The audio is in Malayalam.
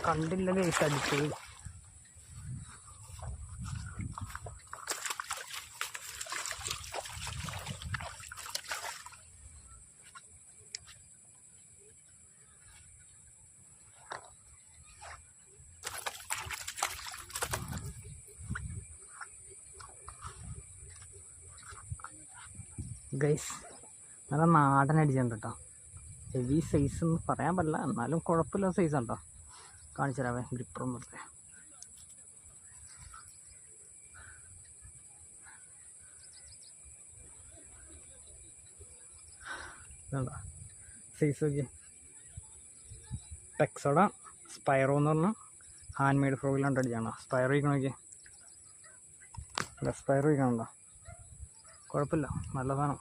കണ്ടില്ല ഗൈസ് അടിച്ചത്. ഗൈസ് നല്ല നാടൻ അടിച്ചിട്ടുണ്ട് കേട്ടോ. ഹെവി സൈസ് എന്ന് പറയാൻ പറ്റില്ല, എന്നാലും കുഴപ്പമില്ല സൈസ് ഉണ്ടോ. കാണിച്ചു തരാവേ ഗ്രിപ്പറൊന്നും എടുത്തേ. ഇതുണ്ടോ സൈസ് നോക്കി. ടെക്സോഡ സ്പൈറോ എന്ന് പറഞ്ഞാൽ ഹാൻഡ് മെയ്ഡ് ഫ്രോഗിലാണ്ട് അടിച്ചാണോ. സ്പൈറോ ഇരിക്കണം നോക്കി. അല്ല സ്പൈറോ ഇരിക്കണുണ്ടോ, കുഴപ്പമില്ല, നല്ല സാധനം.